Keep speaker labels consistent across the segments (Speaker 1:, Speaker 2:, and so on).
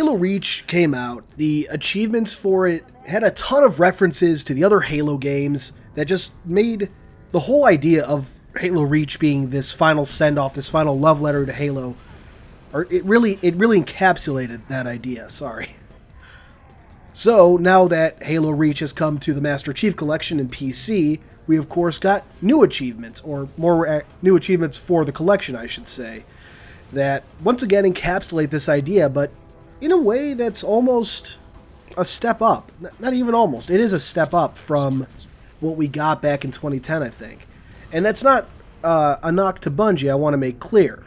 Speaker 1: Halo Reach came out, the achievements for it had a ton of references to the other Halo games that just made the whole idea of Halo Reach being this final send-off, this final love letter to Halo, or it really encapsulated that idea, sorry. So, now that Halo Reach has come to the Master Chief Collection in PC, we of course got new achievements, or more new achievements for the collection, I should say, that once again encapsulate this idea, but in a way that's almost a step up. Not even almost. It is a step up from what we got back in 2010, I think. And that's not a knock to Bungie, I want to make clear.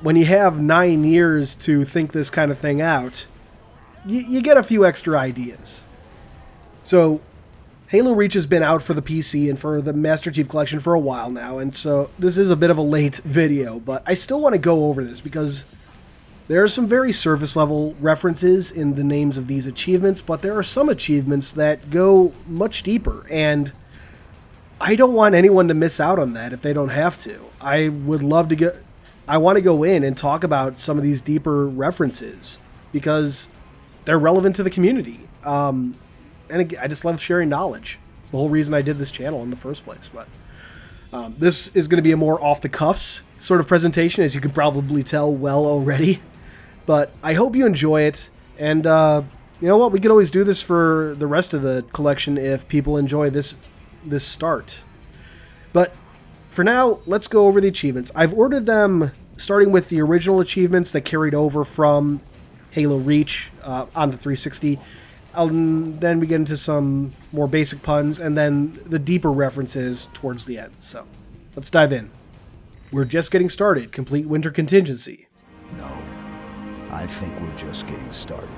Speaker 1: When you have 9 years to think this kind of thing out, you get a few extra ideas. So, Halo Reach has been out for the PC and for the Master Chief Collection for a while now, and so this is a bit of a late video, but I still want to go over this because there are some very surface level references in the names of these achievements, but there are some achievements that go much deeper, and I don't want anyone to miss out on that if they don't have to. I would love to I want to go in and talk about some of these deeper references because they're relevant to the community. And I just love sharing knowledge. It's the whole reason I did this channel in the first place. But this is going to be a more off-the-cuffs sort of presentation, as you can probably tell well already. But I hope you enjoy it. And you know what? We could always do this for the rest of the collection if people enjoy this start. But for now, let's go over the achievements. I've ordered them starting with the original achievements that carried over from Halo Reach onto 360. Then we get into some more basic puns, and then the deeper references towards the end. So, let's dive in. We're just getting started. Complete Winter Contingency.
Speaker 2: No, I think we're just getting started.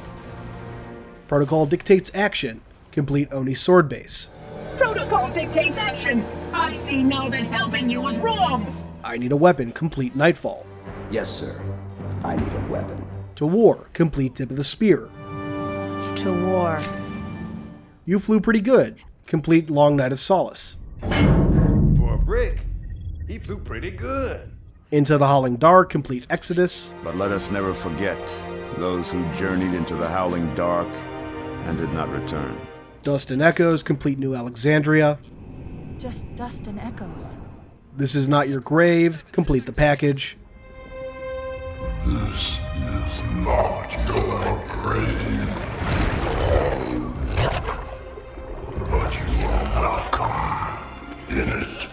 Speaker 1: Protocol dictates action. Complete Oni Sword Base.
Speaker 3: Protocol dictates action! I see now that helping you was wrong!
Speaker 1: I need a weapon. Complete Nightfall.
Speaker 2: Yes, sir. I need a weapon.
Speaker 1: To War. Complete Tip of the Spear.
Speaker 4: To war.
Speaker 1: You Flew Pretty Good. Complete Long Night of Solace.
Speaker 5: For a brick, he flew pretty good.
Speaker 1: Into the Howling Dark. Complete Exodus.
Speaker 6: But let us never forget those who journeyed into the howling dark and did not return.
Speaker 1: Dust and Echoes. Complete New Alexandria.
Speaker 4: Just dust and echoes.
Speaker 1: This Is Not Your Grave. Complete the package.
Speaker 7: This is not your grave. But you are welcome in it.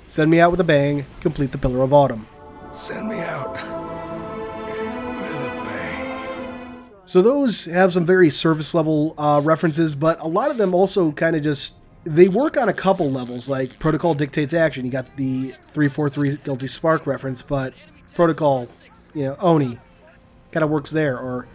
Speaker 1: Send Me Out with a Bang. Complete the Pillar of Autumn.
Speaker 5: Send me out with a bang.
Speaker 1: So those have some very surface level references, but a lot of them also kind of just, they work on a couple levels, like Protocol dictates action. You got the 343 Guilty Spark reference, but Protocol, Oni kind of works there. Or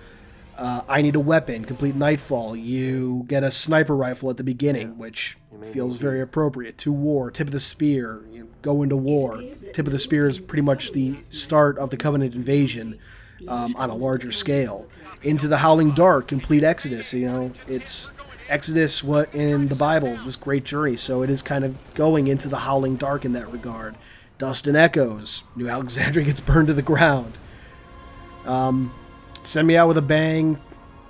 Speaker 1: I need a weapon, complete Nightfall. You get a sniper rifle at the beginning, which feels very appropriate. To War, Tip of the Spear, go into war. Tip of the Spear is pretty much the start of the Covenant invasion on a larger scale. Into the Howling Dark, complete Exodus. It's Exodus, what in the Bible is this great journey, so it is kind of going into the Howling Dark in that regard. Dust and Echoes, New Alexandria gets burned to the ground. Send Me Out with a Bang,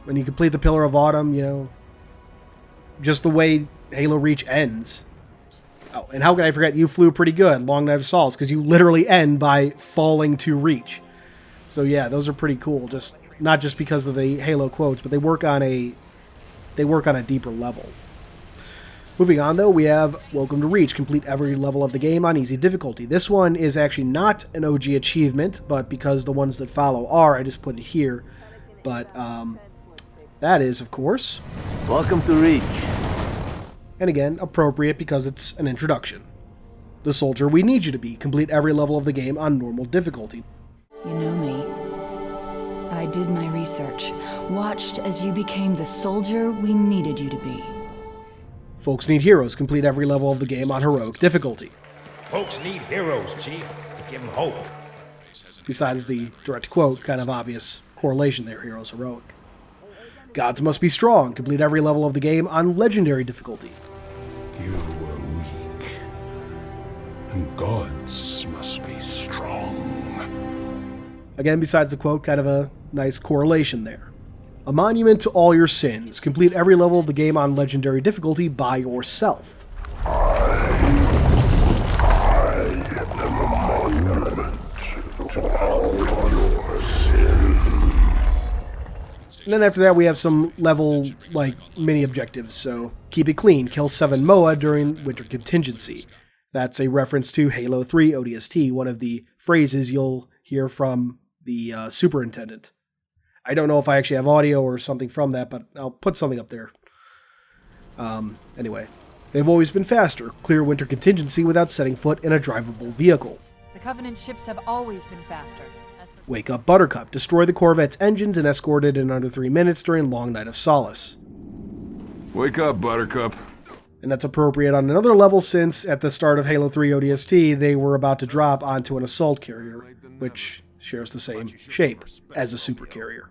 Speaker 1: when you complete the Pillar of Autumn, just the way Halo Reach ends. Oh, and how can I forget You Flew Pretty Good, Long Night of Solace, because you literally end by falling to Reach. So yeah, those are pretty cool, not just because of the Halo quotes, but they work on a deeper level. Moving on, though, we have Welcome to Reach. Complete every level of the game on easy difficulty. This one is actually not an OG achievement, but because the ones that follow are, I just put it here. But that is, of course,
Speaker 8: Welcome to Reach.
Speaker 1: And again, appropriate because it's an introduction. The Soldier We Need You to Be. Complete every level of the game on normal difficulty.
Speaker 4: You know me. I did my research. Watched as you became the soldier we needed you to be.
Speaker 1: Folks Need Heroes. Complete every level of the game on heroic difficulty.
Speaker 5: Folks need heroes, Chief, to give them hope.
Speaker 1: Besides the direct quote, kind of obvious correlation there, heroes heroic. Gods Must Be Strong. Complete every level of the game on legendary difficulty.
Speaker 7: You were weak, and gods must be strong.
Speaker 1: Again, besides the quote, kind of a nice correlation there. A monument to all your sins. Complete every level of the game on legendary difficulty by yourself.
Speaker 7: I am a monument to all your sins.
Speaker 1: And then after that we have some level, mini objectives. So, keep it clean. Kill 7 MOA during Winter Contingency. That's a reference to Halo 3 ODST, one of the phrases you'll hear from the superintendent. I don't know if I actually have audio or something from that, but I'll put something up there. Anyway, they've always been faster. Clear Winter Contingency without setting foot in a drivable vehicle.
Speaker 8: The Covenant ships have always been faster.
Speaker 1: Wake up Buttercup. Destroy the Corvette's engines and escort it in under 3 minutes during Long Night of Solace.
Speaker 6: Wake up, Buttercup.
Speaker 1: And that's appropriate on another level since at the start of Halo 3 ODST, they were about to drop onto an assault carrier, which shares the same shape as a super carrier.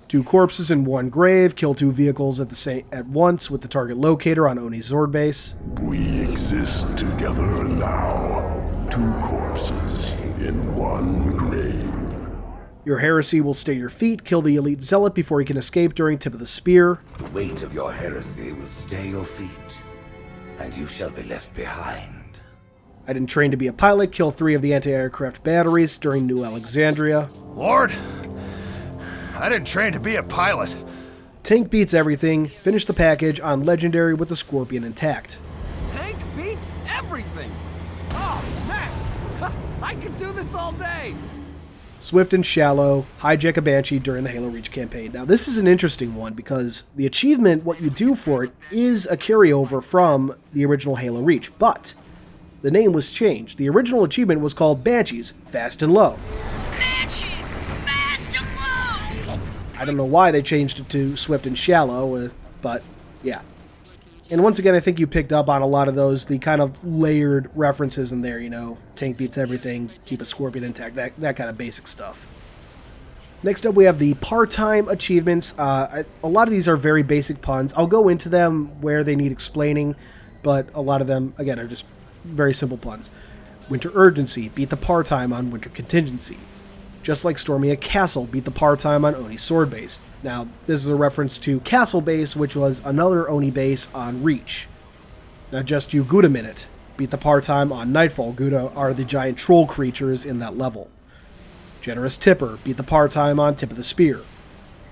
Speaker 1: 2 corpses in 1 grave, kill 2 vehicles at once with the target locator on Oni's Zord base.
Speaker 7: We exist together now. 2 corpses in 1 grave.
Speaker 1: Your heresy will stay your feet, kill the elite zealot before he can escape during Tip of the Spear.
Speaker 9: The weight of your heresy will stay your feet, and you shall be left behind.
Speaker 1: I didn't train to be a pilot, kill 3 of the anti-aircraft batteries during New Alexandria.
Speaker 5: Lord, I didn't train to be a pilot.
Speaker 1: Tank beats everything, finish the package on Legendary with the Scorpion intact.
Speaker 10: Tank beats everything! Oh, man! I could do this all day!
Speaker 1: Swift and Shallow, hijack a Banshee during the Halo Reach campaign. Now this is an interesting one because the achievement, what you do for it, is a carryover from the original Halo Reach, but the name was changed. The original achievement was called Banshees, Fast and Low.
Speaker 3: Banshees, fast and low!
Speaker 1: I don't know why they changed it to Swift and Shallow, but yeah. And once again, I think you picked up on a lot of those, the kind of layered references in there, tank beats everything, keep a Scorpion intact, that kind of basic stuff. Next up, we have the part-time achievements. A lot of these are very basic puns. I'll go into them where they need explaining, but a lot of them, again, are just very simple puns. Winter Urgency, beat the part-time on Winter Contingency. Just like storming a castle, beat the part-time on Oni's Sword base. Now, this is a reference to Castle Base, which was another Oni base on Reach. Now, just you Gouda Minute, beat the part-time on Nightfall. Gouda are the giant troll creatures in that level. Generous Tipper, beat the part-time on Tip of the Spear.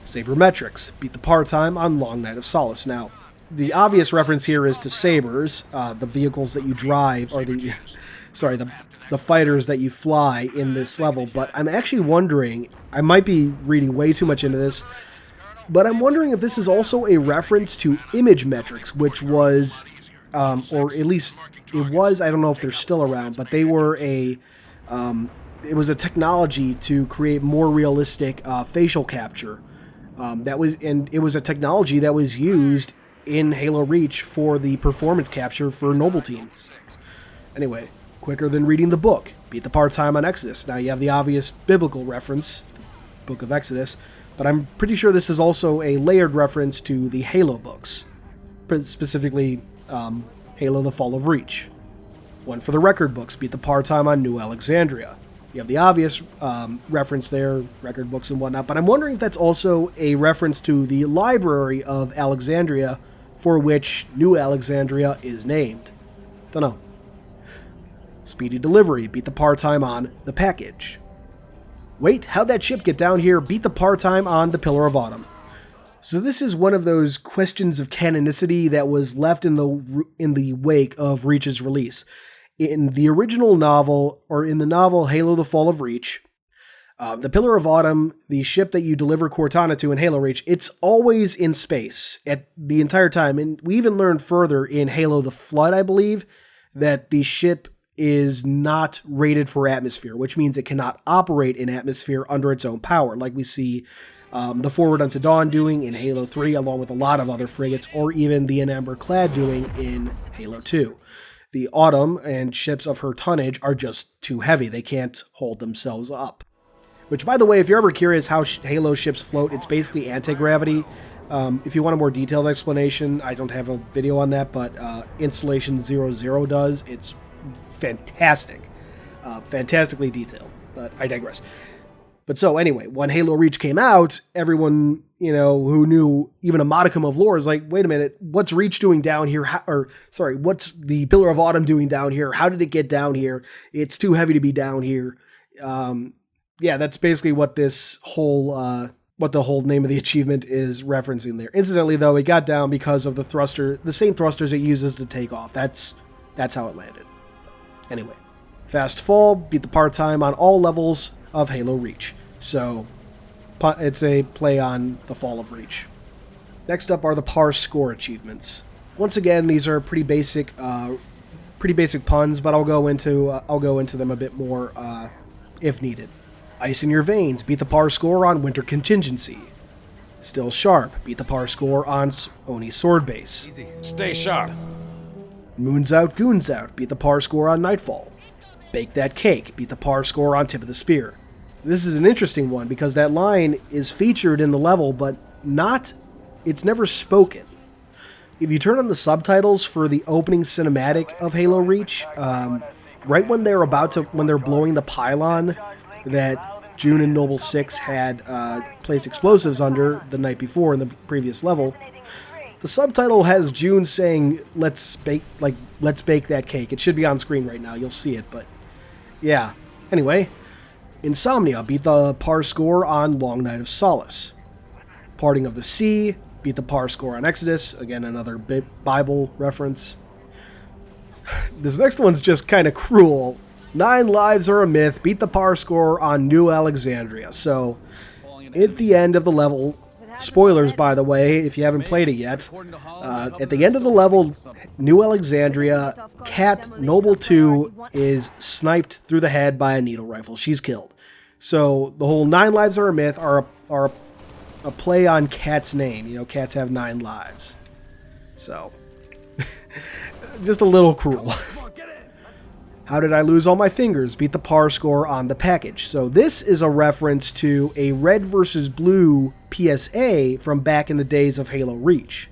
Speaker 1: Sabermetrics, beat the part-time on Long Night of Solace. Now, the obvious reference here is to sabers, the vehicles that you drive, or the fighters that you fly in this level, but I'm actually wondering, I might be reading way too much into this, but I'm wondering if this is also a reference to image metrics, which was, or at least it was, I don't know if they're still around, but they were it was a technology to create more realistic facial capture. It was a technology that was used in Halo Reach for the performance capture for Noble Team. Anyway, quicker than reading the book, beat the part-time on Exodus. Now you have the obvious biblical reference, Book of Exodus, but I'm pretty sure this is also a layered reference to the Halo books, specifically Halo The Fall of Reach. One for the record books, beat the part-time on New Alexandria. You have the obvious reference there, record books and whatnot, but I'm wondering if that's also a reference to the Library of Alexandria, for which New Alexandria is named. Don't know. Speedy Delivery, beat the part-time on The Package. Wait, how'd that ship get down here? Beat the part-time on The Pillar of Autumn. So this is one of those questions of canonicity that was left in the wake of Reach's release. In the original novel, or in the novel Halo The Fall of Reach, the Pillar of Autumn, the ship that you deliver Cortana to in Halo Reach, it's always in space at the entire time. And we even learned further in Halo The Flood, I believe, that the ship is not rated for atmosphere, which means it cannot operate in atmosphere under its own power, like we see the Forward Unto Dawn doing in Halo 3, along with a lot of other frigates, or even the Enamber Clad doing in Halo 2. The Autumn and ships of her tonnage are just too heavy. They can't hold themselves up. Which, by the way, if you're ever curious how Halo ships float, it's basically anti-gravity. If you want a more detailed explanation, I don't have a video on that, but Installation 00 does. It's fantastic. Fantastically detailed, but I digress. But so anyway, when Halo Reach came out, everyone, who knew even a modicum of lore is like, wait a minute, what's Reach doing down here? What's the Pillar of Autumn doing down here? How did it get down here? It's too heavy to be down here. That's basically what this whole, what the whole name of the achievement is referencing there. Incidentally, though, it got down because of the same thrusters it uses to take off. That's how it landed. Anyway, fast fall, beat the par time on all levels of Halo Reach. So it's a play on the fall of Reach. Next up are the par score achievements. Once again, these are pretty basic puns, but I'll go into them a bit more if needed. Ice in your veins, beat the par score on Winter Contingency. Still sharp, beat the par score on Oni Sword Base.
Speaker 10: Easy. Stay sharp.
Speaker 1: Moons out, goons out, beat the par score on Nightfall. Bake that cake, beat the par score on Tip of the Spear. This is an interesting one because that line is featured in the level, but it's never spoken. If you turn on the subtitles for the opening cinematic of Halo Reach, right when they're blowing the pylon that June and Noble 6 had placed explosives under the night before in the previous level, the subtitle has June saying, let's bake that cake. It should be on screen right now. You'll see it, but yeah. Anyway, Insomnia beat the par score on Long Night of Solace. Parting of the Sea beat the par score on Exodus. Again, another Bible reference. This next one's just kind of cruel. 9 Lives Are a Myth beat the par score on New Alexandria. So, at the end of the level, spoilers by the way, if you haven't played it yet, at the end of the level, New Alexandria, Cat Noble 2 is sniped through the head by a needle rifle. She's killed. So, the whole 9 Lives Are a Myth are a play on Cat's name. Cats have 9 lives. So, just a little cruel. How Did I Lose All My Fingers beat the par score on The Package. So this is a reference to a red versus blue PSA from back in the days of Halo Reach.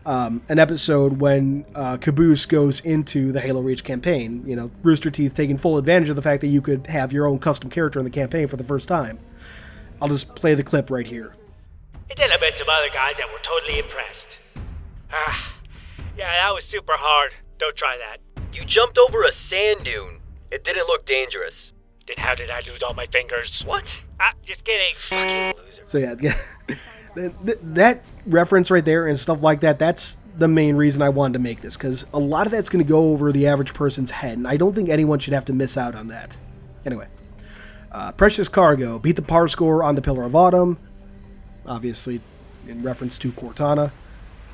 Speaker 1: An episode when Caboose goes into the Halo Reach campaign. Rooster Teeth taking full advantage of the fact that you could have your own custom character in the campaign for the first time. I'll just play the clip right here.
Speaker 11: And then I met some other guys that were totally impressed. Yeah, that was super hard. Don't try that.
Speaker 12: You jumped over a sand dune. It didn't look dangerous.
Speaker 11: Then how did I lose all my fingers?
Speaker 12: What?
Speaker 11: Just kidding. Fucking loser.
Speaker 1: So yeah, that reference right there and stuff like that, that's the main reason I wanted to make this, because a lot of that's going to go over the average person's head, and I don't think anyone should have to miss out on that. Anyway, Precious Cargo beat the par score on the Pillar of Autumn, obviously in reference to Cortana.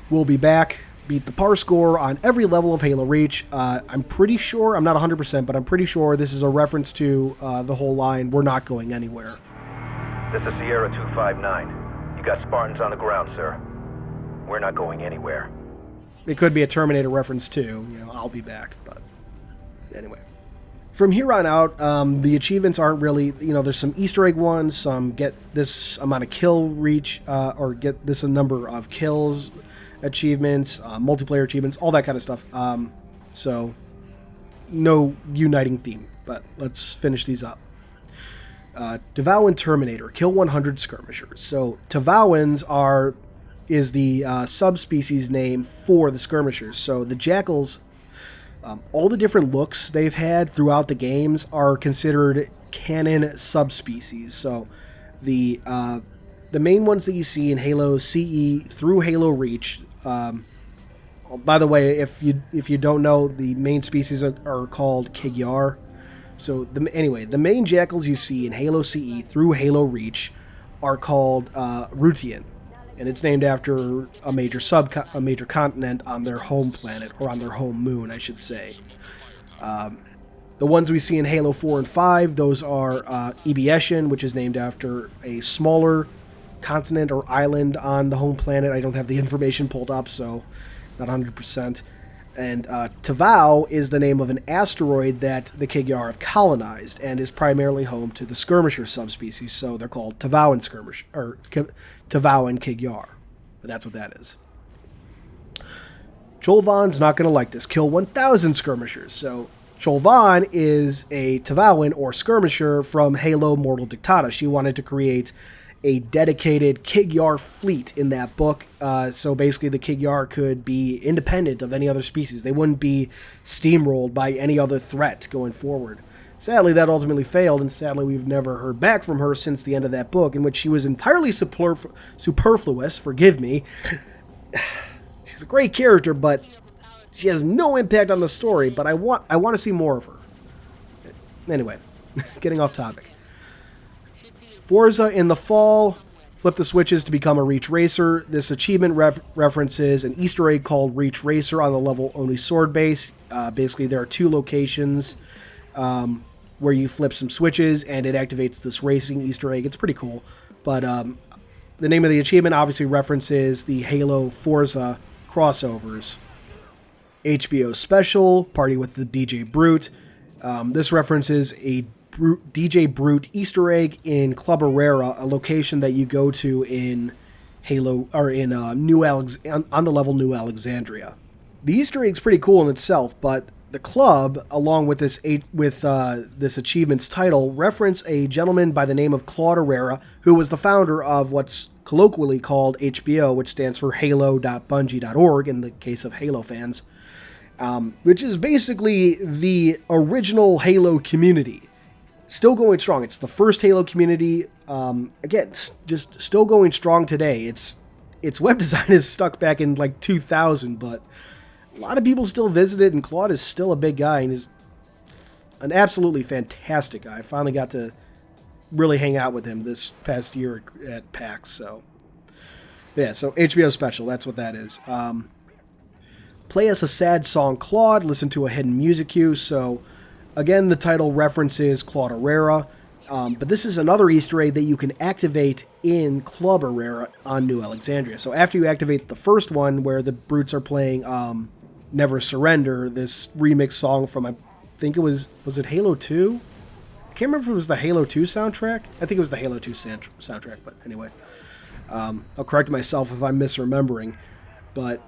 Speaker 1: We'll Be Back beat the par score on every level of Halo Reach. I'm pretty sure, I'm not 100%, but I'm pretty sure this is a reference to the whole line, "We're not going anywhere."
Speaker 13: This is Sierra 259. You got Spartans on the ground, sir. We're not going anywhere.
Speaker 1: It could be a Terminator reference too, I'll be back, but anyway. From here on out, the achievements aren't really, there's some Easter egg ones, some get this amount of kill reach, or get this a number of kills achievements, multiplayer achievements, all that kind of stuff. So, no uniting theme, but let's finish these up. Tavauan Terminator, kill 100 skirmishers. So, Tavauans is the subspecies name for the skirmishers. So, the jackals, all the different looks they've had throughout the games are considered canon subspecies. So, the main ones that you see in Halo CE through Halo Reach. By the way, if you don't know, the main species are called Kig-Yar. So the main jackals you see in Halo CE through Halo Reach are called Rutian, and it's named after a major continent on their home planet, or on their home moon, I should say. The ones we see in Halo 4 and 5, those are Ebieshan, which is named after a smaller continent or island on the home planet. I don't have the information pulled up, so not 100%. And Tavau is the name of an asteroid that the Kig-Yar have colonized, and is primarily home to the Skirmisher subspecies, so they're called Tavauan Skirmish, or Tavauan Kig-Yar. But that's what that is. Cholvan's not going to like this. Kill 1,000 Skirmishers. So Sholvan is a Tavawan or Skirmisher from Halo Mortal Dictata. She wanted to create a dedicated Kigyar fleet in that book, so basically the Kigyar could be independent of any other species. They wouldn't be steamrolled by any other threat going forward. Sadly, that ultimately failed, and sadly we've never heard back from her since the end of that book, in which she was entirely superfluous, forgive me. She's a great character, but she has no impact on the story, but I want to see more of her. Anyway, getting off topic. Forza in the fall, flip the switches to become a Reach Racer. This achievement references an Easter egg called Reach Racer on the level Oni Sword base. Basically, there are 2 locations where you flip some switches and it activates this racing Easter egg. It's pretty cool. But the name of the achievement obviously references the Halo Forza crossovers. HBO Special, Party with the DJ Brute. This references a DJ Brute Easter egg in Club Herrera, a location that you go to in Halo or in on the level New Alexandria. The Easter egg's pretty cool in itself, but the club, along with this achievement's title, reference a gentleman by the name of Claude Herrera, who was the founder of what's colloquially called HBO, which stands for Halo.Bungie.org in the case of Halo fans, which is basically the original Halo community. Still going strong. It's the first Halo community. Again, just still going strong today. Its web design is stuck back in like 2000, but a lot of people still visit it, and Claude is still a big guy and is an absolutely fantastic guy. I finally got to really hang out with him this past year at PAX. So yeah, so HBO Special, that's what that is. Play us a sad song, Claude. Listen to a hidden music cue. So again, the title references Claude Herrera, but this is another Easter egg that you can activate in Club Herrera on New Alexandria. So after you activate the first one, where the Brutes are playing Never Surrender, this remix song from, I think it was it Halo 2? I can't remember if it was the Halo 2 soundtrack. I think it was the Halo 2 soundtrack, but anyway. I'll correct myself if I'm misremembering. But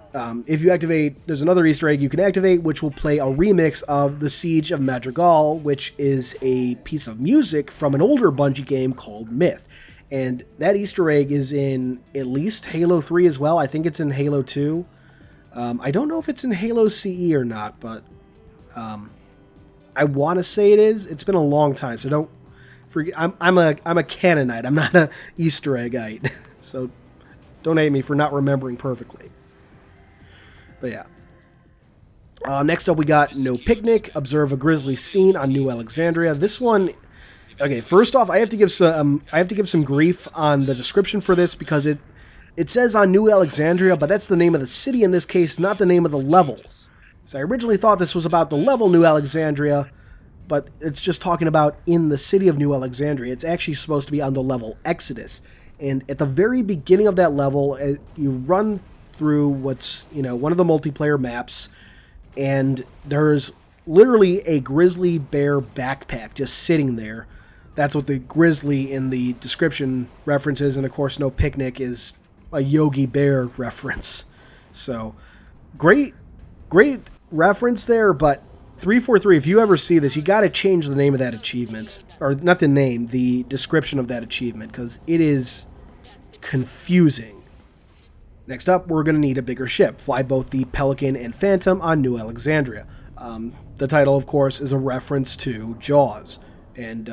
Speaker 1: if you activate, there's another Easter egg you can activate, which will play a remix of The Siege of Madrigal, which is a piece of music from an older Bungie game called Myth. And that Easter egg is in at least Halo 3 as well. I think it's in Halo 2. I don't know if it's in Halo CE or not, but I want to say it is. It's been a long time, so don't forget. I'm a Canonite. I'm not a Easter eggite. So don't hate me for not remembering perfectly. But yeah. Next up, we got No Picnic. Observe a grisly scene on New Alexandria. This one, okay. First off, I have to give some grief on the description for this, because it says on New Alexandria, but that's the name of the city in this case, not the name of the level. So I originally thought this was about the level New Alexandria, but it's just talking about in the city of New Alexandria. It's actually supposed to be on the level Exodus. And at the very beginning of that level, you run through what's, one of the multiplayer maps, and there's literally a grizzly bear backpack just sitting there. That's what the grizzly in the description references, and of course No Picnic is a Yogi Bear reference. So great reference there, but 343, if you ever see this, you got to change the name of that achievement, or not the name, the description of that achievement, because it is confusing. Next up, we're going to need a bigger ship. Fly both the Pelican and Phantom on New Alexandria. The title, of course, is a reference to Jaws. And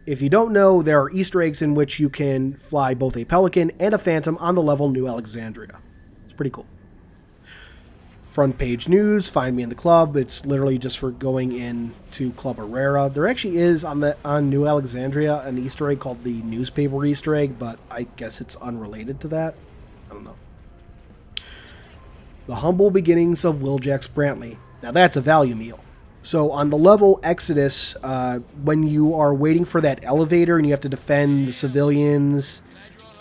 Speaker 1: if you don't know, there are Easter eggs in which you can fly both a Pelican and a Phantom on the level New Alexandria. It's pretty cool. Front page news, find me in the club. It's literally just for going into Club Herrera. There actually is on New Alexandria an Easter egg called the newspaper Easter egg, but I guess it's unrelated to that. I don't know. The humble beginnings of Wiljax Brantley. Now that's a value meal. So on the level Exodus, when you are waiting for that elevator and you have to defend the civilians,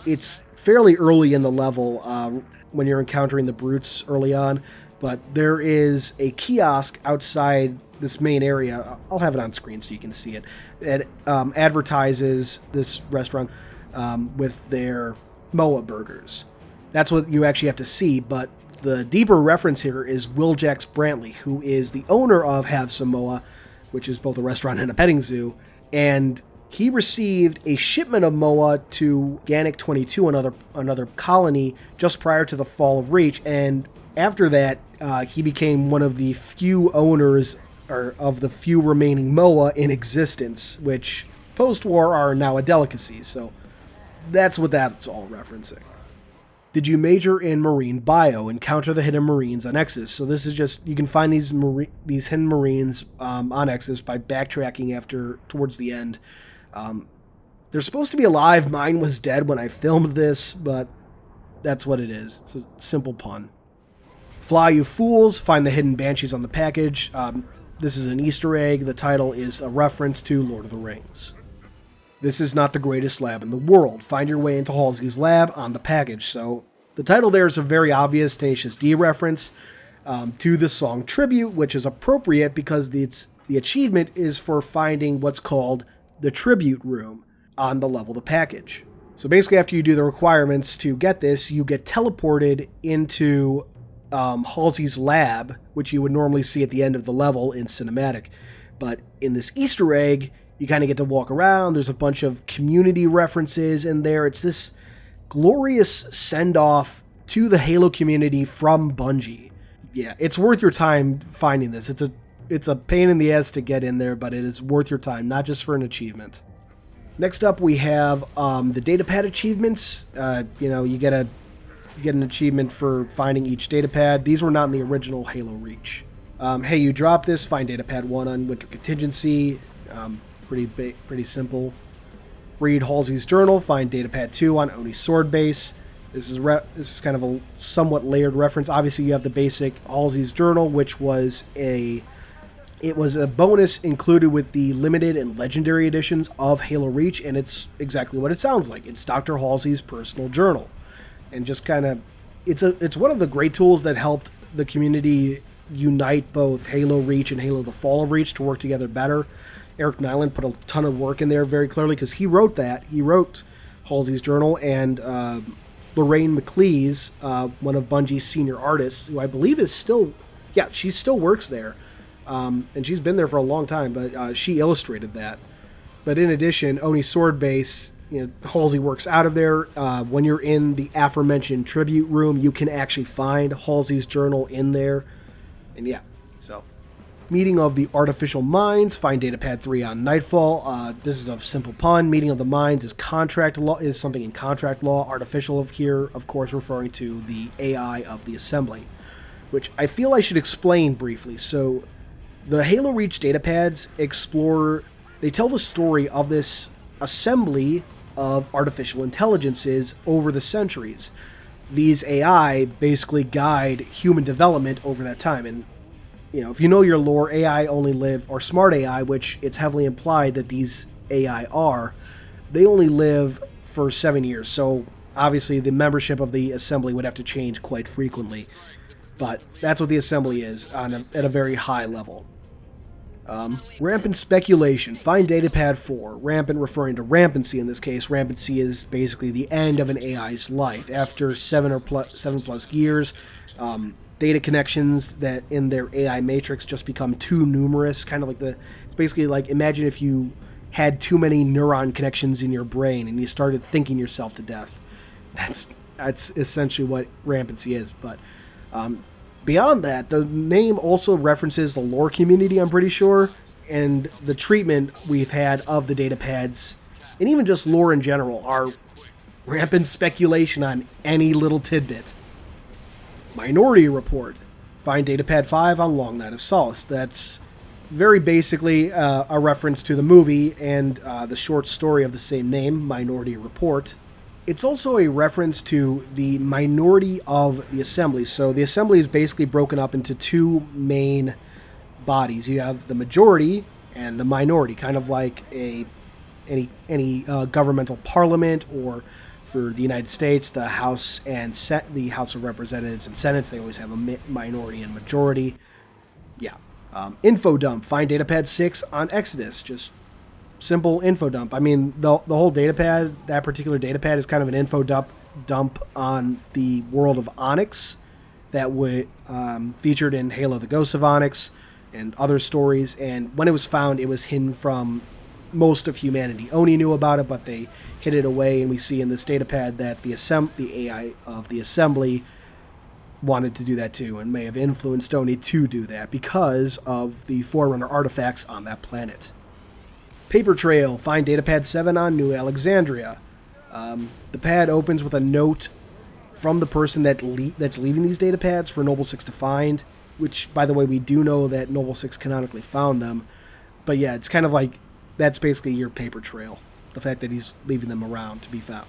Speaker 1: it's fairly early in the level when you're encountering the brutes early on, but there is a kiosk outside this main area. I'll have it on screen so you can see it. It advertises this restaurant with their MOA burgers. That's what you actually have to see, but the deeper reference here is Wiljax Brantley, who is the owner of Have Some Moa, which is both a restaurant and a petting zoo, and he received a shipment of MOA to Ganic 22, another colony, just prior to the fall of Reach, and after that, he became one of the few owners, or of the few remaining MOA in existence, which post-war are now a delicacy, so that's what that's all referencing. Did you major in marine bio? Encounter the hidden marines on Exodus. So this is just, you can find these hidden marines on Exodus by backtracking towards the end. They're supposed to be alive. Mine was dead when I filmed this, but that's what it is. It's a simple pun. Fly, you fools. Find the hidden banshees on the package. This is an Easter egg. The title is a reference to Lord of the Rings. This is not the greatest lab in the world. Find your way into Halsey's lab on the package. So the title there is a very obvious Tenacious D reference to the song Tribute, which is appropriate because the achievement is for finding what's called the Tribute Room on the level of the package. So basically after you do the requirements to get this, you get teleported into Halsey's lab, which you would normally see at the end of the level in cinematic. But in this Easter egg, you kind of get to walk around. There's a bunch of community references in there. It's this glorious send-off to the Halo community from Bungie. Yeah, it's worth your time finding this. It's a pain in the ass to get in there, but it is worth your time, not just for an achievement. Next up, we have the datapad achievements. You get an achievement for finding each datapad. These were not in the original Halo Reach. Hey, you drop this. Find datapad 1 on Winter Contingency. Pretty simple. Read Halsey's journal. Find datapad 2 on Oni's sword base. This is kind of a somewhat layered reference. Obviously, you have the basic Halsey's journal, which was a bonus included with the limited and legendary editions of Halo Reach, and it's exactly what it sounds like. It's Dr. Halsey's personal journal, and just kind of it's one of the great tools that helped the community unite both Halo Reach and Halo: The Fall of Reach to work together better. Eric Nyland put a ton of work in there very clearly because he wrote that. He wrote Halsey's journal, and Lorraine McLeese, one of Bungie's senior artists, who I believe is still, she still works there, and she's been there for a long time, but she illustrated that. But in addition, Oni's sword base, Halsey works out of there. When you're in the aforementioned tribute room, you can actually find Halsey's journal in there, and so. Meeting of the Artificial Minds. Find datapad 3 on Nightfall. This is a simple pun. Meeting of the Minds is contract law, is something in contract law. Artificial here, of course, referring to the AI of the assembly, which I feel I should explain briefly. So, the Halo Reach datapads they tell the story of this assembly of artificial intelligences over the centuries. These AI basically guide human development over that time, and if you know your lore, AI only live, or smart AI, which it's heavily implied that these AI are, they only live for 7 years. So obviously the membership of the assembly would have to change quite frequently. But that's what the assembly is at a very high level. Rampant speculation. Find datapad 4. Rampant referring to rampancy in this case. Rampancy is basically the end of an AI's life. After 7 plus years, data connections that in their AI matrix just become too numerous. It's basically like, imagine if you had too many neuron connections in your brain and you started thinking yourself to death. That's essentially what rampancy is. But beyond that, the name also references the lore community, I'm pretty sure, and the treatment we've had of the datapads, and even just lore in general, are rampant speculation on any little tidbit. Minority Report. Find datapad 5 on Long Night of Solace. That's very basically a reference to the movie and the short story of the same name, Minority Report. It's also a reference to the minority of the Assembly. So the Assembly is basically broken up into two main bodies. You have the majority and the minority, kind of like any governmental parliament, or for the United States, the House and the House of Representatives and Senates, they always have a minority and majority. Info dump. Find datapad 6 on Exodus. Just simple info dump. I mean, the whole datapad, that particular datapad, is kind of an info dump on the world of Onyx that would featured in Halo: The Ghosts of Onyx. and other stories. And when it was found, it was hidden from most of humanity. Oni knew about it, but they hid it away, and we see in this datapad that the AI of the assembly wanted to do that too, and may have influenced Oni to do that because of the Forerunner artifacts on that planet. Paper Trail, find datapad 7 on New Alexandria. The pad opens with a note from the person that's leaving these datapads for Noble 6 to find, which, by the way, we do know that Noble 6 canonically found them. But yeah, it's kind of like, that's basically your paper trail, the fact that he's leaving them around to be found.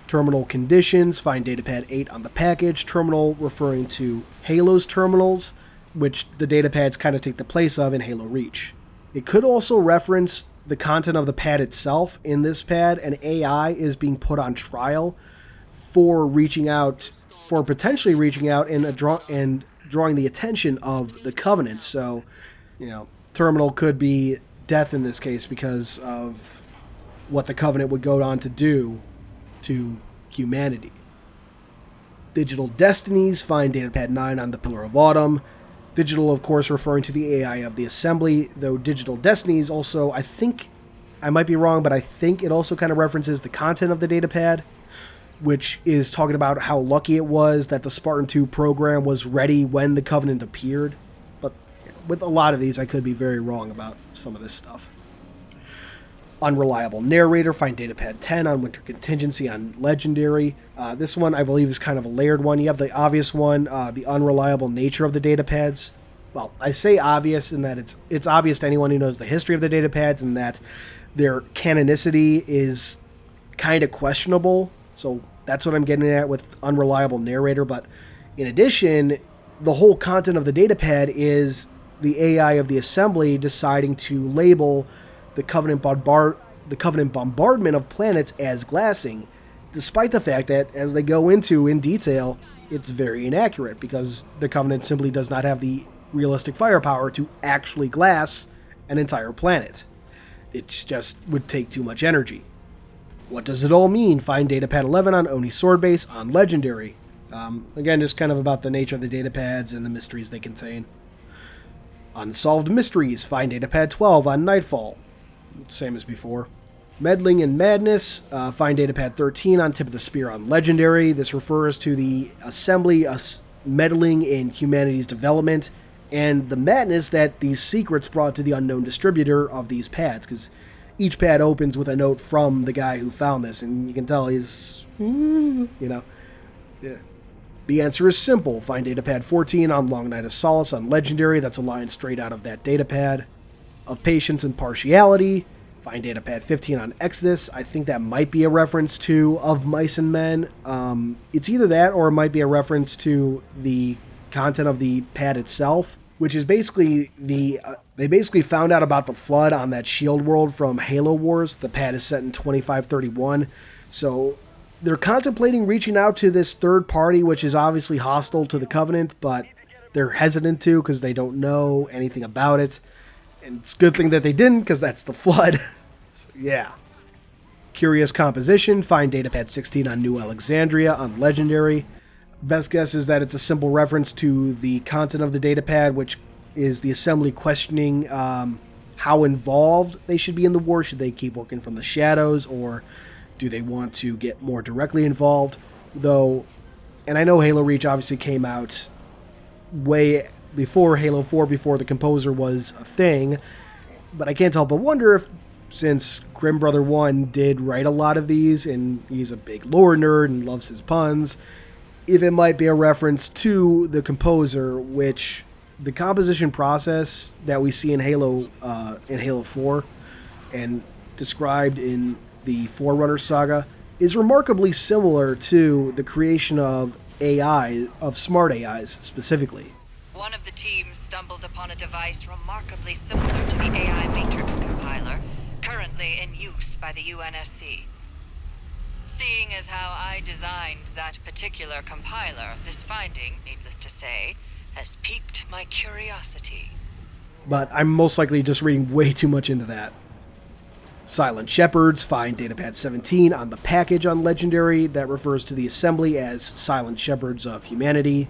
Speaker 1: Terminal conditions, find datapad 8 on the package. Terminal referring to Halo's terminals, which the datapads kind of take the place of in Halo Reach. It could also reference the content of the pad itself. In this pad, an AI is being put on trial for potentially reaching out and drawing the attention of the Covenant. So, Terminal could be death in this case because of what the Covenant would go on to do to humanity. Digital Destinies, find datapad 9 on the Pillar of Autumn. Digital, of course, referring to the AI of the Assembly, though Digital Destinies also, I think, I might be wrong, but I think it also kind of references the content of the datapad, which is talking about how lucky it was that the Spartan 2 program was ready when the Covenant appeared. But with a lot of these, I could be very wrong about some of this stuff. Unreliable narrator, find datapad 10 on Winter Contingency on Legendary. This one, I believe, is kind of a layered one. You have the obvious one, the unreliable nature of the datapads. Well, I say obvious in that it's obvious to anyone who knows the history of the datapads and that their canonicity is kind of questionable. So that's what I'm getting at with unreliable narrator. But in addition, the whole content of the datapad is the AI of the Assembly deciding to label the Covenant bombardment of planets as glassing, despite the fact that, as they go into in detail, it's very inaccurate because the Covenant simply does not have the realistic firepower to actually glass an entire planet. It just would take too much energy. What does it all mean? Find datapad 11 on Oni Sword Base on Legendary. Again, just kind of about the nature of the datapads and the mysteries they contain. Unsolved Mysteries, find datapad 12 on Nightfall. Same as before. Meddling and Madness, find datapad 13 on Tip of the Spear on Legendary. This refers to the Assembly meddling in humanity's development and the madness that these secrets brought to the unknown distributor of these pads, because each pad opens with a note from the guy who found this, and you can tell he's, yeah. The answer is simple. Find datapad 14 on Long Night of Solace on Legendary. That's a line straight out of that datapad. Of Patience and Partiality, find datapad 15 on Exodus. I think that might be a reference to Of Mice and Men. It's either that or it might be a reference to the content of the pad itself, which is basically they basically found out about the flood on that shield world from Halo Wars. The pad is set in 2531, so they're contemplating reaching out to this third party, which is obviously hostile to the Covenant, but they're hesitant to because they don't know anything about it. And it's a good thing that they didn't, because that's the flood. So, yeah. Curious Composition, find datapad 16 on New Alexandria on Legendary. Best guess is that it's a simple reference to the content of the datapad, which is the Assembly questioning how involved they should be in the war. Should they keep working from the shadows, or do they want to get more directly involved? Though, and I know Halo Reach obviously came out way before Halo 4, before the Composer was a thing, but I can't help but wonder if, since Grim Brother 1 did write a lot of these, and he's a big lore nerd and loves his puns, if it might be a reference to the Composer, which the composition process that we see in Halo 4 and described in the Forerunner saga is remarkably similar to the creation of AI, of smart AIs specifically.
Speaker 14: One of the teams stumbled upon a device remarkably similar to the AI Matrix compiler, currently in use by the UNSC. Seeing as how I designed that particular compiler, this finding, needless to say, has piqued my curiosity.
Speaker 1: But I'm most likely just reading way too much into that. Silent Shepherds, find datapad 17 on the package on Legendary. That refers to the Assembly as Silent Shepherds of Humanity.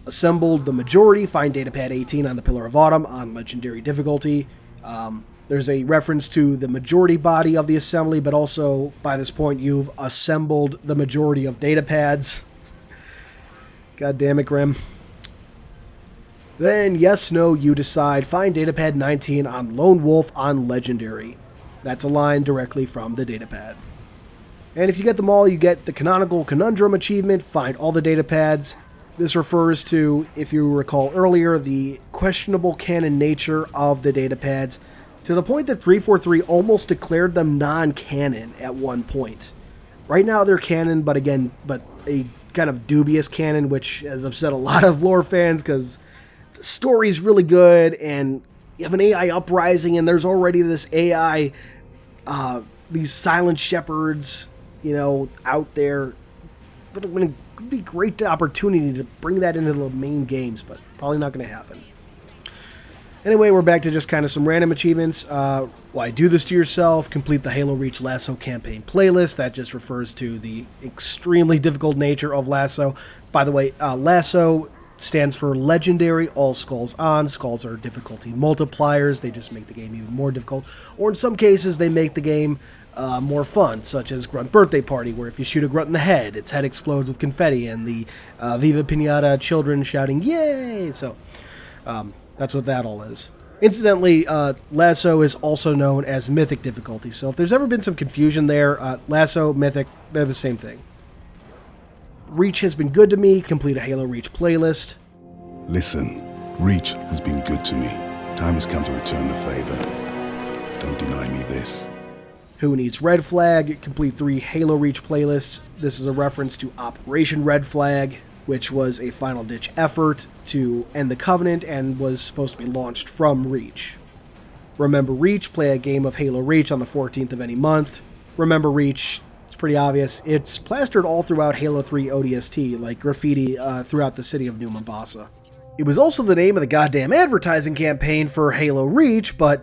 Speaker 1: assembled the majority, find datapad 18 on the Pillar of Autumn on legendary difficulty. There's a reference to the majority body of the assembly, but also by this point you've assembled the majority of datapads. God damn it, Grim. Then, yes, no, you decide, find datapad 19 on Lone Wolf on legendary. That's a line directly from the datapad. And if you get them all, you get the canonical conundrum achievement, find all the datapads. This refers to, if you recall earlier, the questionable canon nature of the datapads, to the point that 343 almost declared them non-canon at one point. Right now they're canon, but a kind of dubious canon, which has upset a lot of lore fans because the story's really good, and you have an AI uprising, and there's already this AI, these silent shepherds, out there. But it would be a great opportunity to bring that into the main games, but probably not going to happen. Anyway, we're back to just kind of some random achievements. Why do this to yourself? Complete the Halo Reach Lasso campaign playlist. That just refers to the extremely difficult nature of Lasso. By the way, Lasso stands for Legendary All Skulls On. Skulls are difficulty multipliers. They just make the game even more difficult. Or in some cases, they make the game more fun, such as Grunt Birthday Party, where if you shoot a grunt in the head, its head explodes with confetti, and the Viva Pinata children shouting, "Yay!" So, that's what that all is. Incidentally, Lasso is also known as Mythic difficulty, so if there's ever been some confusion there, Lasso, Mythic, they're the same thing. Reach has been good to me. Complete a Halo Reach playlist.
Speaker 15: Listen, Reach has been good to me. Time has come to return the favor. Don't deny me this.
Speaker 1: Who Needs Red Flag? Complete 3 Halo Reach playlists. This is a reference to Operation Red Flag, which was a final-ditch effort to end the Covenant and was supposed to be launched from Reach. Remember Reach? Play a game of Halo Reach on the 14th of any month. Remember Reach? It's pretty obvious. It's plastered all throughout Halo 3 ODST, like graffiti throughout the city of New Mombasa. It was also the name of the goddamn advertising campaign for Halo Reach, but,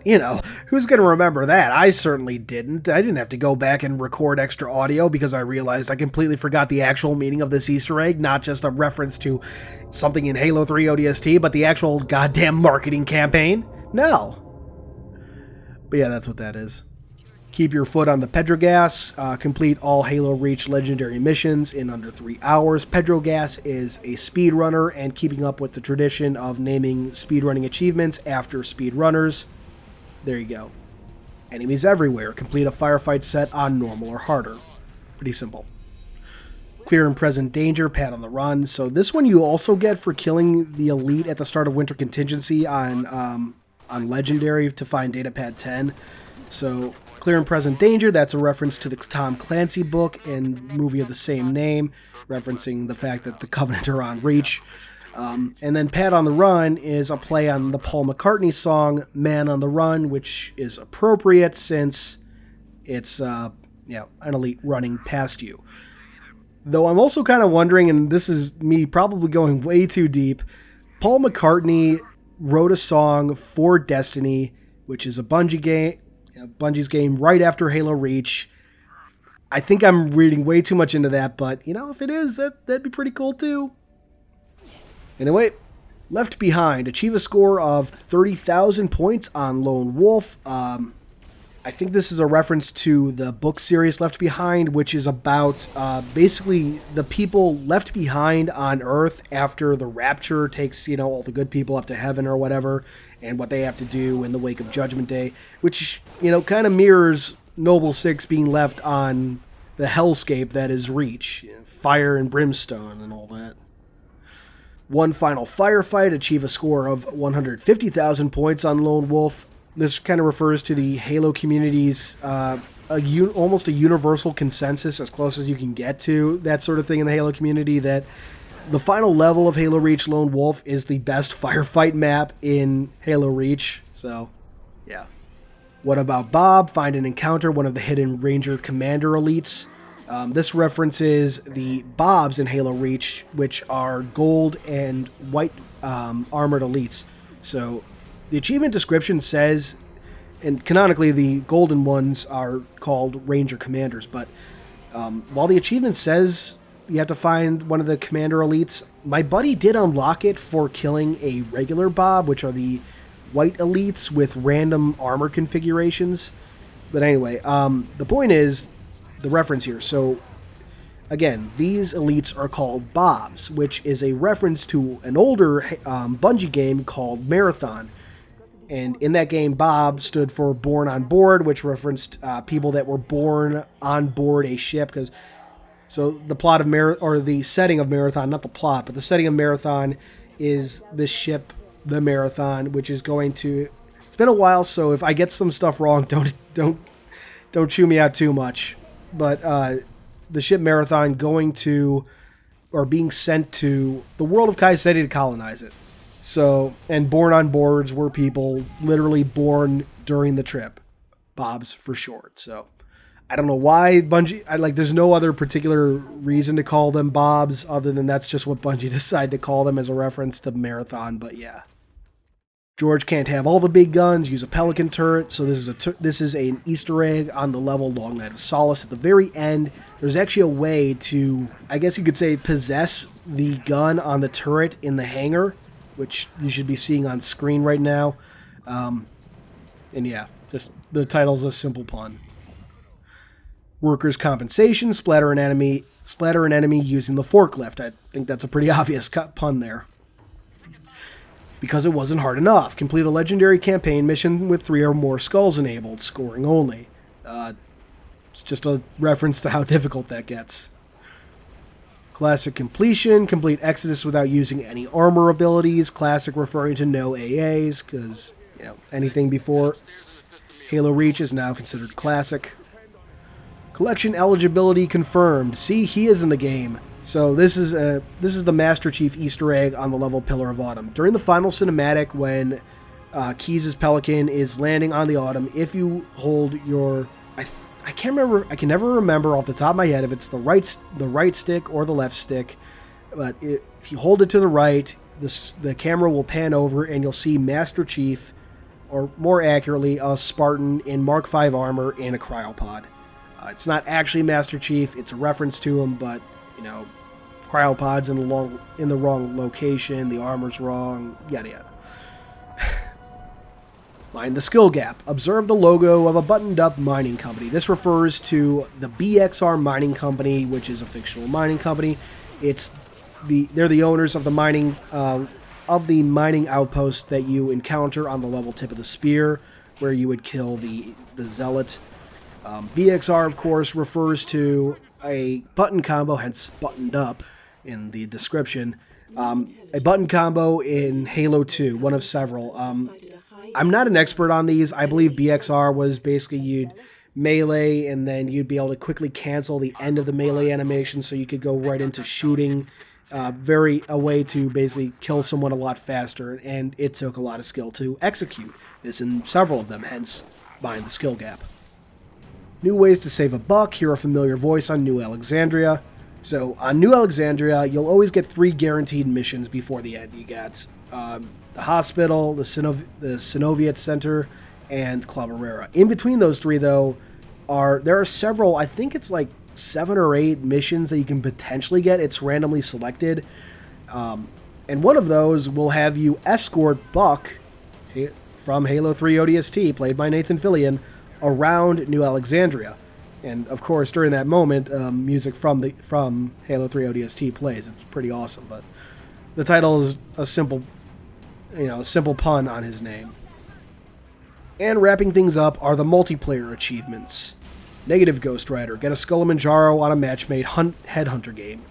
Speaker 1: who's going to remember that? I certainly didn't. I didn't have to go back and record extra audio because I realized I completely forgot the actual meaning of this Easter egg, not just a reference to something in Halo 3 ODST, but the actual goddamn marketing campaign. No. But yeah, that's what that is. Keep your foot on the Petrol Gas. Complete all Halo Reach legendary missions in under 3 hours. Petrol Gas is a speedrunner and keeping up with the tradition of naming speedrunning achievements after speedrunners. There you go. Enemies everywhere. Complete a firefight set on normal or harder. Pretty simple. Clear and present danger, Pat on the run. So this one you also get for killing the elite at the start of Winter Contingency on legendary to find datapad 10. So Clear and Present Danger, that's a reference to the Tom Clancy book and movie of the same name, referencing the fact that the Covenant are on Reach. And then Pat on the Run is a play on the Paul McCartney song Man on the Run, which is appropriate since it's an elite running past you. Though I'm also kind of wondering, and this is me probably going way too deep, Paul McCartney wrote a song for Destiny, which is a Bungie's game right after Halo Reach. I think I'm reading way too much into that, but, if it is, that'd be pretty cool too. Anyway, Left Behind. Achieve a score of 30,000 points on Lone Wolf. I think this is a reference to the book series Left Behind, which is about basically the people left behind on Earth after the Rapture takes, all the good people up to heaven or whatever, and what they have to do in the wake of Judgment Day, which, kind of mirrors Noble Six being left on the hellscape that is Reach. Fire and brimstone and all that. One final firefight. Achieve a score of 150,000 points on Lone Wolf. This kind of refers to the Halo community's almost a universal consensus, as close as you can get to that sort of thing in the Halo community, that the final level of Halo Reach Lone Wolf is the best firefight map in Halo Reach. So, yeah. What About Bob? Find and encounter one of the hidden Ranger Commander elites. This references the Bobs in Halo Reach, which are gold and white armored elites. So, the achievement description says, and canonically the golden ones are called Ranger Commanders, but while the achievement says you have to find one of the commander elites. My buddy did unlock it for killing a regular Bob, which are the white elites with random armor configurations. But anyway, the point is the reference here. So again, these elites are called Bobs, which is a reference to an older Bungie game called Marathon. And in that game, Bob stood for Born on Board, which referenced people that were born on board a ship. So the plot of the setting of Marathon, not the plot, but the setting of Marathon is this ship, the Marathon, which is going to. It's been a while, so if I get some stuff wrong, don't chew me out too much. But the ship Marathon going to, or being sent to the world of Kai City to colonize it. So, and Born on Boards were people literally born during the trip. Bobs for short. So, I don't know why Bungie, there's no other particular reason to call them Bobs other than that's just what Bungie decided to call them as a reference to Marathon, but yeah. George can't have all the big guns, use a Pelican Turret, so this is an Easter egg on the level Long Night of Solace. At the very end, there's actually a way to, I guess you could say, possess the gun on the turret in the hangar, which you should be seeing on screen right now. And yeah, just the title's a simple pun. Workers' compensation, splatter an enemy using the forklift. I think that's a pretty obvious pun there. Because it wasn't hard enough. Complete a legendary campaign mission with 3 or more skulls enabled, scoring only. It's just a reference to how difficult that gets. Classic completion, complete Exodus without using any armor abilities. Classic referring to no AAs, because, anything before Halo Reach is now considered classic. Collection eligibility confirmed. See, he is in the game. So this is the Master Chief Easter egg on the level Pillar of Autumn. During the final cinematic, when Keyes' Pelican is landing on the Autumn, if you hold your, I can't remember, I can never remember off the top of my head if it's the right stick or the left stick, but if you hold it to the right, the camera will pan over and you'll see Master Chief, or more accurately, a Spartan in Mark V armor in a cryopod. It's not actually Master Chief; it's a reference to him, but cryopod's in the wrong location, the armor's wrong, yada yada. Mind the skill gap. Observe the logo of a buttoned-up mining company. This refers to the BXR Mining Company, which is a fictional mining company. They're the owners of the mining outpost that you encounter on the level Tip of the Spear, where you would kill the zealot. BXR, of course, refers to a button combo, hence buttoned up in the description. A button combo in Halo 2, one of several. I'm not an expert on these. I believe BXR was basically you'd melee and then you'd be able to quickly cancel the end of the melee animation so you could go right into shooting. A way to basically kill someone a lot faster, and it took a lot of skill to execute this in several of them, hence Mind the skill gap. New ways to save a buck. Hear a familiar voice on New Alexandria. So on New Alexandria, you'll always get 3 guaranteed missions before the end. You got the hospital, the Synoviet Center, and Club Herrera. In between those 3, though, there are several, I think it's like 7 or 8 missions that you can potentially get. It's randomly selected. And one of those will have you escort Buck from Halo 3 ODST, played by Nathan Fillion, around New Alexandria. And of course, during that moment, music from Halo 3 ODST plays. It's pretty awesome, but the title is a simple pun on his name. And wrapping things up are the multiplayer achievements. Negative Ghost Rider, get a Skullamanjaro on a match-made Headhunter game.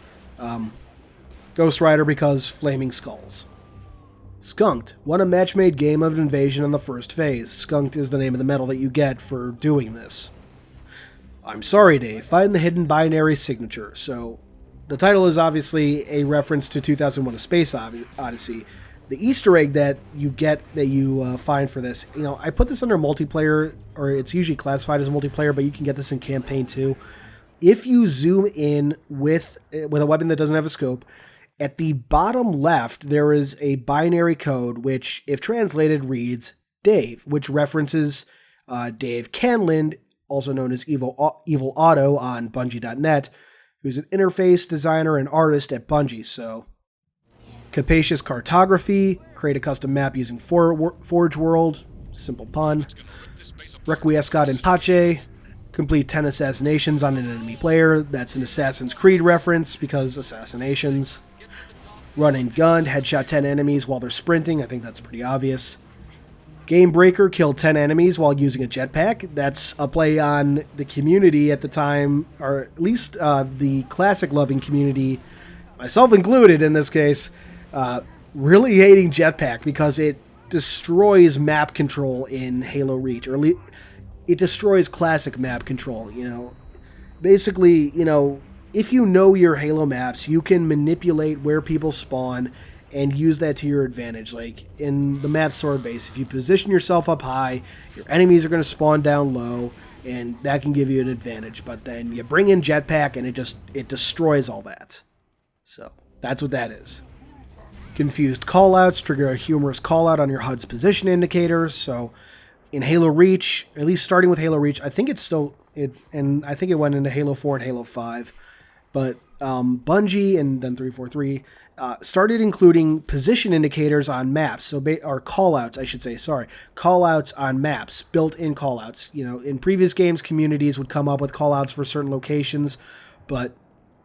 Speaker 1: Ghost Rider because Flaming Skulls. Skunked, won a match-made game of Invasion on the first phase. Skunked is the name of the medal that you get for doing this. I'm sorry, Dave, find the hidden binary signature. So, the title is obviously a reference to 2001: A Space Odyssey. The Easter egg that you find for this, I put this under multiplayer, or it's usually classified as multiplayer, but you can get this in campaign too. If you zoom in with a weapon that doesn't have a scope, at the bottom left, there is a binary code which, if translated, reads Dave, which references Dave Canland, also known as Evil Otto on Bungie.net, who's an interface designer and artist at Bungie, so... Capacious Cartography, create a custom map using Forge World, simple pun. Requiescat in Pace, complete 10 assassinations on an enemy player, that's an Assassin's Creed reference, because assassinations. Run and gun, headshot 10 enemies while they're sprinting, I think that's pretty obvious. Game Breaker, kill 10 enemies while using a jetpack, that's a play on the community at the time, or at least the classic-loving community, myself included in this case, really hating jetpack because it destroys map control in Halo Reach, or it destroys classic map control, you know. Basically, you know, if you know your Halo maps, you can manipulate where people spawn and use that to your advantage. Like in the map sword base, if you position yourself up high, your enemies are going to spawn down low, and that can give you an advantage. But then you bring in jetpack and it destroys all that. So that's what that is. Confused callouts trigger a humorous callout on your HUD's position indicators. So in Halo Reach, at least starting with Halo Reach, I think it's still and I think it went into Halo 4 and Halo 5. But Bungie and then 343 started including position indicators on maps, or callouts, I should say. Sorry, callouts on maps, built-in callouts. You know, in previous games, communities would come up with callouts for certain locations, but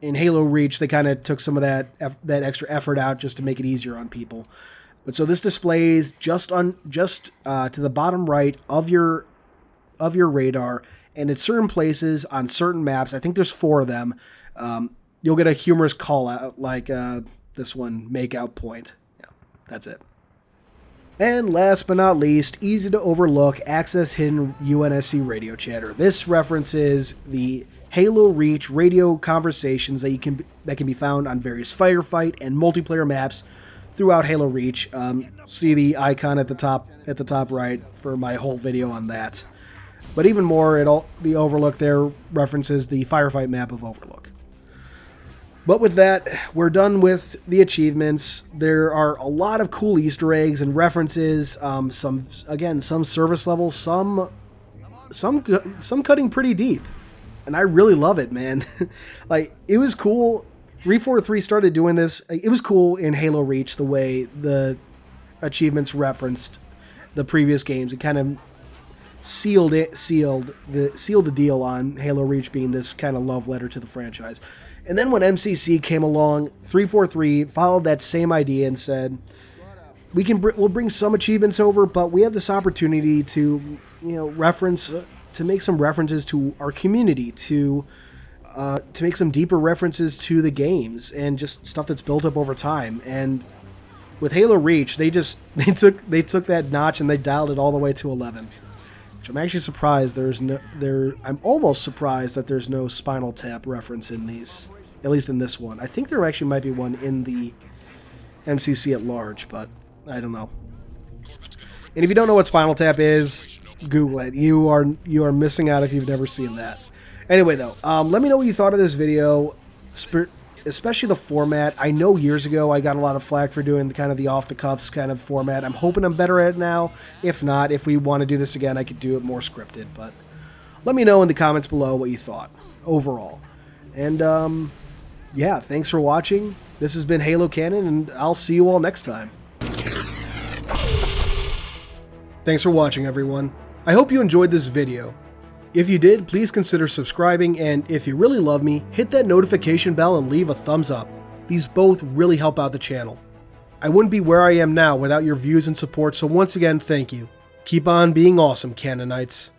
Speaker 1: in Halo Reach, they kind of took some of that extra effort out just to make it easier on people. But so this displays just to the bottom right of your radar, and at certain places on certain maps, I think there's 4 of them, you'll get a humorous call out like this one, make out point. Yeah, that's it. And last but not least, easy to overlook, access hidden UNSC radio chatter. This references the Halo Reach radio conversations that can be found on various firefight and multiplayer maps throughout Halo Reach. See the icon at the top right for my whole video on that. But even more, the Overlook there references the firefight map of Overlook. But with that, we're done with the achievements. There are a lot of cool Easter eggs and references. Some service levels, some cutting pretty deep. And I really love it, man. Like, it was cool. 343 started doing this. It was cool in Halo Reach the way the achievements referenced the previous games. It kind of sealed the deal on Halo Reach being this kind of love letter to the franchise. And then when MCC came along, 343 followed that same idea and said, we'll bring some achievements over, but we have this opportunity to, to make some references to our community, to make some deeper references to the games and just stuff that's built up over time. And with Halo Reach, they took that notch and they dialed it all the way to 11. Which I'm actually surprised I'm almost surprised that there's no Spinal Tap reference in these, at least in this one. I think there actually might be one in the MCC at large, but I don't know. And if you don't know what Spinal Tap is, Google it. You are missing out if you've never seen that. Anyway, though, let me know what you thought of this video, especially the format. I know years ago I got a lot of flack for doing kind of the off-the-cuffs kind of format. I'm hoping I'm better at it now. If not, if we want to do this again, I could do it more scripted. But let me know in the comments below what you thought overall. And, yeah, thanks for watching. This has been Halo Canon, and I'll see you all next time. Thanks for watching, everyone. I hope you enjoyed this video. If you did, please consider subscribing, and if you really love me, hit that notification bell and leave a thumbs up. These both really help out the channel. I wouldn't be where I am now without your views and support, so once again, thank you. Keep on being awesome, Canonites.